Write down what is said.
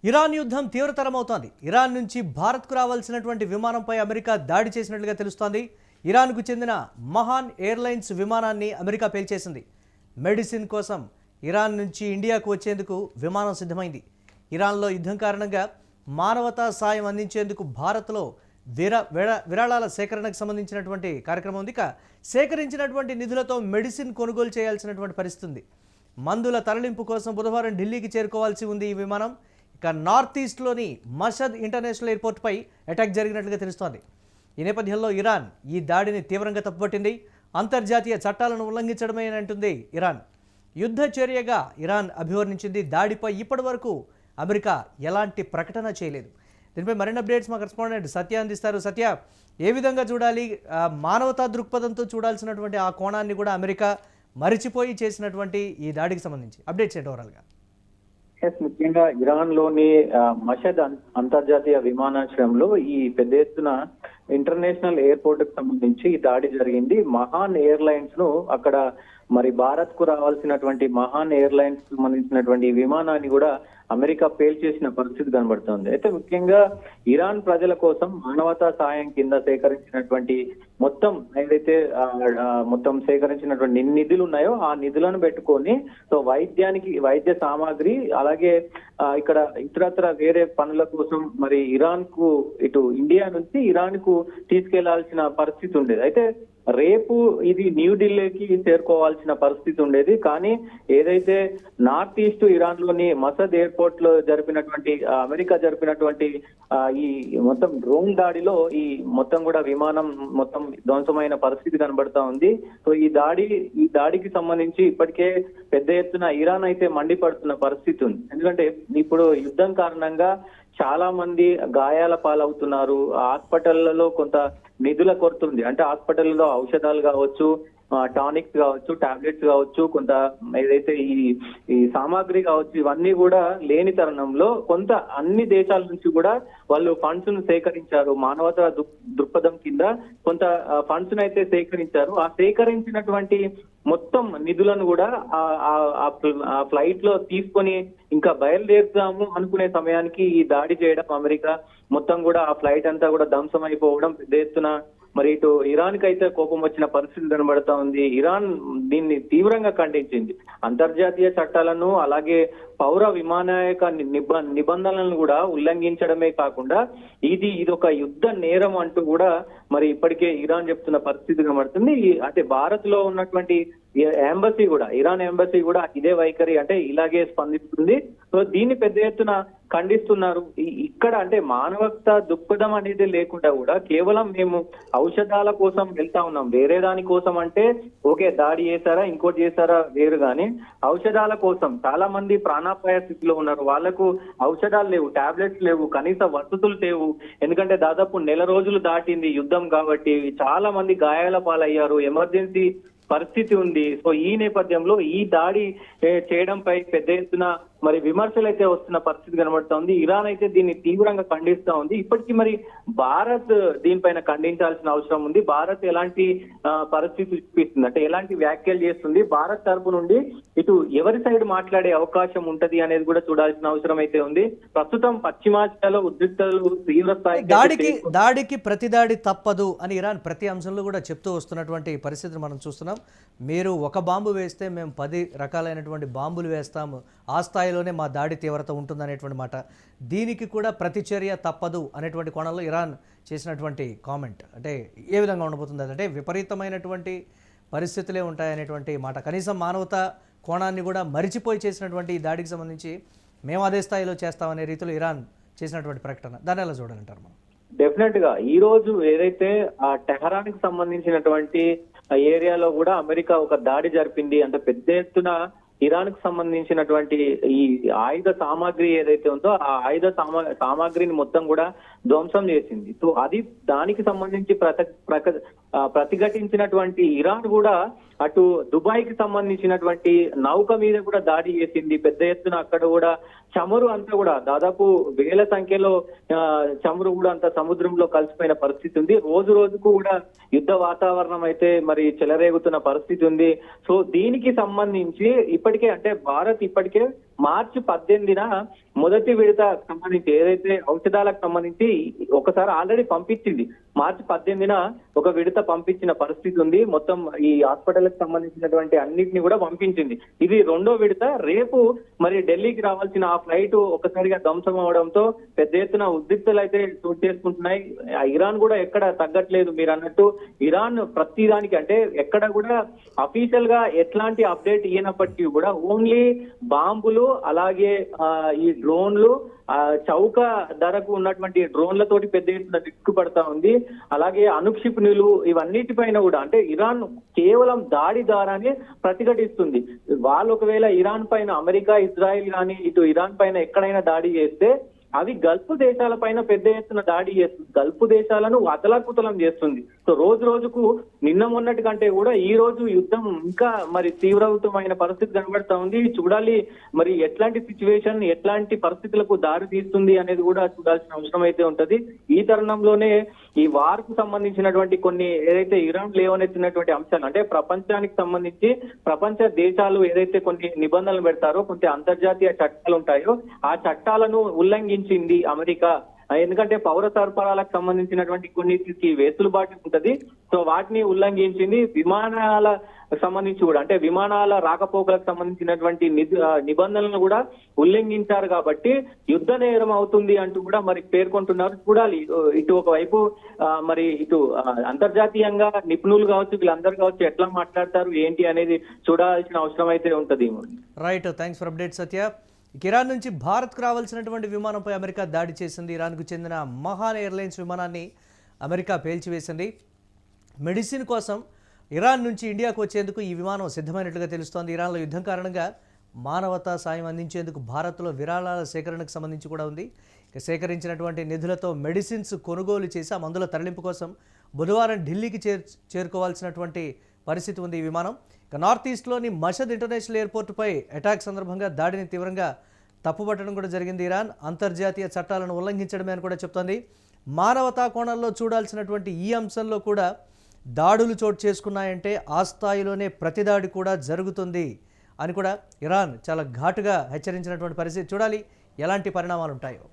Iran యుద్ధం తీవ్రతరమవుతోంది. Iran నుంచి భారత్కు రావాల్సినటువంటి విమానంపై అమెరికా దాడి చేసినట్లుగా తెలుస్తోంది. ఇరాన్కు చెందిన మహాన్ ఎయిర్లైన్స్ విమానాన్ని అమెరికా పేల్చేసింది. మెడిసిన్ కోసం ఇరాన్ నుంచి ఇండియాకు వచ్చేందుకు విమానం సిద్ధమైంది. ఇరాన్లో యుద్ధం కారణంగా మానవతా సాయం అందించేందుకు భారత్లో విరాళాల సేకరణకు సంబంధించినటువంటి కార్యక్రమం ఉంది. సేకరించినటువంటి నిధులతో మెడిసిన్ కొనుగోలు చేయాల్సినటువంటి పరిస్థితి ఉంది. మందుల తరలింపు కోసం బుధవారం ఢిల్లీకి చేరుకోవాల్సి ఉంది ఈ విమానం. ఇక నార్త్ ఈస్ట్లోని మషద్ ఇంటర్నేషనల్ ఎయిర్పోర్ట్పై అటాక్ జరిగినట్లుగా తెలుస్తోంది. ఈ నేపథ్యంలో ఇరాన్ ఈ దాడిని తీవ్రంగా తప్పుపట్టింది. అంతర్జాతీయ చట్టాలను ఉల్లంఘించడమే అంటుంది ఇరాన్. యుద్ధ చర్యగా ఇరాన్ అభివర్ణించింది. దాడిపై ఇప్పటి వరకు అమెరికా ఎలాంటి ప్రకటన చేయలేదు. దీనిపై మరిన్ని అప్డేట్స్ మా కరెస్పాండెంట్ సత్య అందిస్తారు. సత్య, ఏ విధంగా చూడాలి? మానవతా దృక్పథంతో చూడాల్సినటువంటి ఆ కోణాన్ని కూడా అమెరికా మరిచిపోయి చేసినటువంటి ఈ దాడికి సంబంధించి అప్డేట్స్ ఏంటి ఓవరాల్గా? ముఖ్యంగా ఇరాన్ లోని మషద్ అంతర్జాతీయ విమానాశ్రయంలో ఈ పెద్ద ఎత్తున ఇంటర్నేషనల్ ఎయిర్పోర్ట్ కు సంబంధించి ఈ దాడి జరిగింది. మహాన్ ఎయిర్లైన్స్ ను అక్కడ మరి భారత్ కు రావాల్సినటువంటి మహాన్ ఎయిర్లైన్స్ సంబంధించినటువంటి విమానాన్ని కూడా అమెరికా పేల్చేసిన పరిస్థితి కనబడుతోంది. అయితే ముఖ్యంగా ఇరాన్ ప్రజల కోసం మానవతా సాయం కింద సేకరించినటువంటి ఏదైతే మొత్తం సేకరించినటువంటి నిధులు ఉన్నాయో ఆ నిధులను పెట్టుకొని సో వైద్య సామాగ్రి అలాగే ఇక్కడ ఇతరత్ర వేరే పనుల కోసం మరి ఇరాన్ కు ఇటు ఇండియా నుంచి ఇరాన్ కు తీసుకెళ్లాల్సిన పరిస్థితి ఉండేది. అయితే రేపు ఇది న్యూఢిల్లీకి చేరుకోవాల్సిన పరిస్థితి ఉండేది. కానీ ఏదైతే నార్త్ ఈస్ట్ ఇరాన్ లోని మసద్ ఎయిర్పోర్ట్ లో అమెరికా జరిపినటువంటి ఈ మొత్తం డ్రోన్ దాడిలో ఈ మొత్తం కూడా విమానం మొత్తం ధ్వంసమైన పరిస్థితి కనబడతా ఉంది. సో ఈ దాడికి సంబంధించి ఇప్పటికే పెద్ద ఎత్తున ఇరాన్ అయితే మండిపడుతున్న పరిస్థితి ఉంది. ఎందుకంటే ఇప్పుడు యుద్ధం కారణంగా చాలా మంది గాయాల పాలవుతున్నారు. హాస్పిటళ్లలో కొంత నిధుల కొరత ఉంది. అంటే హాస్పిటల్లో ఔషధాలు కావచ్చు, టానిక్స్ కావచ్చు, టాబ్లెట్స్ కావచ్చు, కొంత ఏదైతే ఈ సామాగ్రి కావచ్చు, ఇవన్నీ కూడా లేని తరుణంలో కొంత అన్ని దేశాల నుంచి కూడా వాళ్ళు ఫండ్స్ ను సేకరించారు. మానవతా దృక్పథం కింద కొంత ఫండ్స్ ను అయితే సేకరించారు. ఆ సేకరించినటువంటి మొత్తం నిధులను కూడా ఆ ఫ్లైట్ లో తీసుకొని ఇంకా బయలుదేరుతాము అనుకునే సమయానికి ఈ దాడి చేయడం, అమెరికా మొత్తం కూడా ఆ ఫ్లైట్ అంతా కూడా ధ్వంసం అయిపోవడం, పెద్ద ఎత్తున మరి ఇటు ఇరాన్ కి అయితే కోపం వచ్చిన పరిస్థితి కనబడతా ఉంది. ఇరాన్ దీన్ని తీవ్రంగా ఖండించింది. అంతర్జాతీయ చట్టాలను అలాగే పౌర విమానయాన నిబంధనలను కూడా ఉల్లంఘించడమే కాకుండా ఇది ఒక యుద్ధ నేరం అంటూ కూడా మరి ఇప్పటికే ఇరాన్ చెప్తున్న పరిస్థితి కనబడుతుంది. అంటే భారత్ లో ఉన్నటువంటి ఎంబసీ కూడా, ఇరాన్ ఎంబసీ కూడా ఇదే వైఖరి, అంటే ఇలాగే స్పందిస్తుంది. సో దీన్ని పెద్ద ఎత్తున ఖండిస్తున్నారు. ఇక్కడ అంటే మానవతా దృక్పథం అనేది లేకుండా కూడా కేవలం మేము ఔషధాల కోసం వెళ్తా ఉన్నాం, వేరే దాని కోసం అంటే ఓకే దాడి చేశారా ఇంకోటి చేశారా వేరు, కానీ ఔషధాల కోసం చాలా మంది ప్రాణాపాయ స్థితిలో ఉన్నారు. వాళ్లకు ఔషధాలు లేవు, టాబ్లెట్స్ లేవు, కనీస వసతులు లేవు. ఎందుకంటే దాదాపు నెల రోజులు దాటింది యుద్ధం కాబట్టి చాలా మంది గాయాల పాలయ్యారు, ఎమర్జెన్సీ పరిస్థితి ఉంది. సో ఈ నేపథ్యంలో ఈ దాడి చేయడంపై పెద్ద ఎత్తున మరి విమర్శలు అయితే వస్తున్న పరిస్థితి కనబడుతా ఉంది. ఇరాన్ అయితే దీన్ని తీవ్రంగా ఖండిస్తా ఉంది. ఇప్పటికీ మరి భారత్ దీనిపైన ఖండించాల్సిన అవసరం ఉంది. భారత్ ఎలాంటి పరిస్థితి చూపిస్తుంది, అంటే ఎలాంటి వ్యాఖ్యలు చేస్తుంది, భారత్ తరపు నుండి ఇటు ఎవరి సైడ్ మాట్లాడే అవకాశం ఉంటది అనేది కూడా చూడాల్సిన అవసరం అయితే ఉంది. ప్రస్తుతం పశ్చిమాసియాలో ఉద్రిక్తతలు తీవ్ర స్థాయి దాడికి ప్రతిదాడి తప్పదు అని ఇరాన్ ప్రతి అంశంలో కూడా చెప్తూ వస్తున్నటువంటి పరిస్థితిని మనం చూస్తున్నాం. మీరు ఒక బాంబు వేస్తే మేము 10 రకాలైనటువంటి బాంబులు వేస్తాము, ఆ స్థాయిలోనే మా దాడి తీవ్రత ఉంటుందనేటువంటి మాట. దీనికి కూడా ప్రతిచర్య తప్పదు అనేటువంటి కోణంలో ఇరాన్ చేసినటువంటి కామెంట్ అంటే ఏ విధంగా ఉండబోతుంది? అంటే విపరీతమైనటువంటి పరిస్థితులే ఉంటాయనేటువంటి మాట. కనీసం మానవతా కోణాన్ని కూడా మరిచిపోయి చేసినటువంటి ఈ దాడికి సంబంధించి మేము అదే స్థాయిలో చేస్తామనే రీతిలో ఇరాన్ చేసినటువంటి ప్రకటన, దాన్ని ఎలా చూడాలంటారు మనం? డెఫినెట్ గా ఈ రోజు ఏదైతే ఆ టెహరాన్ కి సంబంధించినటువంటి ఏరియాలో కూడా అమెరికా ఒక దాడి జరిపింది. అంటే పెద్ద ఎత్తున ఇరాన్ కు సంబంధించినటువంటి ఈ ఆయుధ సామాగ్రి ఏదైతే ఉందో ఆ ఆయుధ సామాగ్రిని మొత్తం కూడా ధ్వంసం చేసింది. సో దానికి సంబంధించి ప్రతిఘటించినటువంటి ఇరాన్ కూడా అటు దుబాయ్ కి సంబంధించినటువంటి నౌక మీద కూడా దాడి చేసింది. పెద్ద ఎత్తున అక్కడ కూడా చమురు అంతా కూడా దాదాపు వేల సంఖ్యలో చమురు కూడా అంత సముద్రంలో కలిసిపోయిన పరిస్థితి ఉంది. రోజు రోజుకు కూడా యుద్ధ వాతావరణం అయితే మరి చెలరేగుతున్న పరిస్థితి ఉంది. సో దీనికి సంబంధించి భారత్ ఇప్పటికే మార్చి 18న మొదటి విడత సంబంధించి ఏదైతే ఔషధాలకు సంబంధించి ఒకసారి ఆల్రెడీ పంపించింది. మార్చి 18న ఒక విడత పంపించిన పరిస్థితి ఉంది. మొత్తం ఈ హాస్పిటల్కి సంబంధించినటువంటి అన్నిటిని కూడా పంపించింది. ఇది రెండో విడత. రేపు మరి ఢిల్లీకి రావాల్సిన ఆ ఫ్లైట్ ఒకసారిగా ధ్వంసం అవడంతో పెద్ద ఎత్తున ఉద్రిక్తలు అయితే చోటు చేసుకుంటున్నాయి. ఇరాన్ కూడా ఎక్కడ తగ్గట్లేదు. మీరు అన్నట్టు ఇరాన్ ప్రతి దానికి అంటే ఎక్కడ కూడా అఫీషియల్ గా ఎట్లాంటి అప్డేట్ ఇయ్యనప్పటికీ కూడా ఓన్లీ బాంబులు, అలాగే ఈ డ్రోన్లు, చౌక ధరకు ఉన్నటువంటి డ్రోన్లతోటి పెద్ద ఎత్తున రిస్క్ పడతా ఉంది. అలాగే అణుక్షిపణులు ఇవన్నిటిపైన కూడా అంటే ఇరాన్ కేవలం దాడి ద్వారానే ప్రతిఘటిస్తుంది. వాళ్ళు ఒకవేళ ఇరాన్ పైన అమెరికా, ఇజ్రాయిల్ కానీ ఇటు ఇరాన్ పైన ఎక్కడైనా దాడి చేస్తే అవి గల్ఫ్ దేశాల పైన పెద్ద ఎత్తున దాడి చేస్తుంది. గల్ఫ్ దేశాలను అతలాకుతలం చేస్తుంది. సో రోజు రోజుకు నిన్న మొన్నటి కంటే కూడా ఈ రోజు యుద్ధం ఇంకా మరి తీవ్రమైన పరిస్థితి కనబడతా ఉంది. చూడాలి మరి ఎట్లాంటి సిచ్యువేషన్, ఎట్లాంటి పరిస్థితులకు దారి తీస్తుంది అనేది కూడా చూడాల్సిన అవసరం అయితే ఉంటది. ఈ తరుణంలోనే ఈ వార్ కు సంబంధించినటువంటి కొన్ని ఏదైతే ఇరాన్ లేవనెత్తినటువంటి అంశాలు అంటే ప్రపంచానికి సంబంధించి ప్రపంచ దేశాలు ఏదైతే కొన్ని నిబంధనలు పెడతారో, కొన్ని అంతర్జాతీయ చట్టాలు ఉంటాయో ఆ చట్టాలను ఉల్లంఘించింది అమెరికా. ఎందుకంటే పౌర సరఫరాలకు సంబంధించినటువంటి కొన్నిటికి వెసులుబాటు ఉంటది. సో వాటిని ఉల్లంఘించింది. విమానాల సంబంధించి కూడా అంటే విమానాల రాకపోకలకు సంబంధించినటువంటి నిబంధనలను కూడా ఉల్లంఘించారు కాబట్టి యుద్ధ నేరం అవుతుంది అంటూ కూడా మరి పేర్కొంటున్నారు. చూడాలి ఇటు ఒకవైపు మరి ఇటు అంతర్జాతీయంగా నిపుణులు కావచ్చు, వీళ్ళందరూ కావచ్చు ఎట్లా మాట్లాడతారు ఏంటి అనేది చూడాల్సిన అవసరం అయితే ఉంటది. Right, thanks for update Satya. Iran నుంచి భారత్కు రావాల్సినటువంటి విమానంపై అమెరికా దాడి చేసింది. ఇరాన్కు చెందిన మహాన్ ఎయిర్లైన్స్ విమానాన్ని అమెరికా పేల్చివేసింది. మెడిసిన్ కోసం ఇరాన్ నుంచి ఇండియాకు వచ్చేందుకు ఈ విమానం సిద్ధమైనట్లుగా తెలుస్తోంది. ఇరాన్లో యుద్ధం కారణంగా మానవతా సాయం అందించేందుకు భారత్లో విరాళాల సేకరణకు సంబంధించి కూడా ఉంది. సేకరించినటువంటి నిధులతో మెడిసిన్స్ కొనుగోలు చేసి ఆ మందుల తరలింపు కోసం బుధవారం ఢిల్లీకి చేరుకోవాల్సినటువంటి పరిస్థితి ఉంది ఈ విమానం. ఇక నార్త్ ఈస్ట్లోని మషద్ ఇంటర్నేషనల్ ఎయిర్పోర్టుపై అటాక్ సందర్భంగా దాడిని తీవ్రంగా తప్పుపట్టడం కూడా జరిగింది. ఇరాన్ అంతర్జాతీయ చట్టాలను ఉల్లంఘించడమే అని కూడా చెప్తోంది. మానవతా కోణంలో చూడాల్సినటువంటి ఈ అంశంలో కూడా దాడులు చోటు చేసుకున్నాయంటే ఆ స్థాయిలోనే ప్రతిదాడి కూడా జరుగుతుంది అని కూడా ఇరాన్ చాలా ఘాటుగా హెచ్చరించినటువంటి పరిస్థితి. చూడాలి ఎలాంటి పరిణామాలు ఉంటాయో.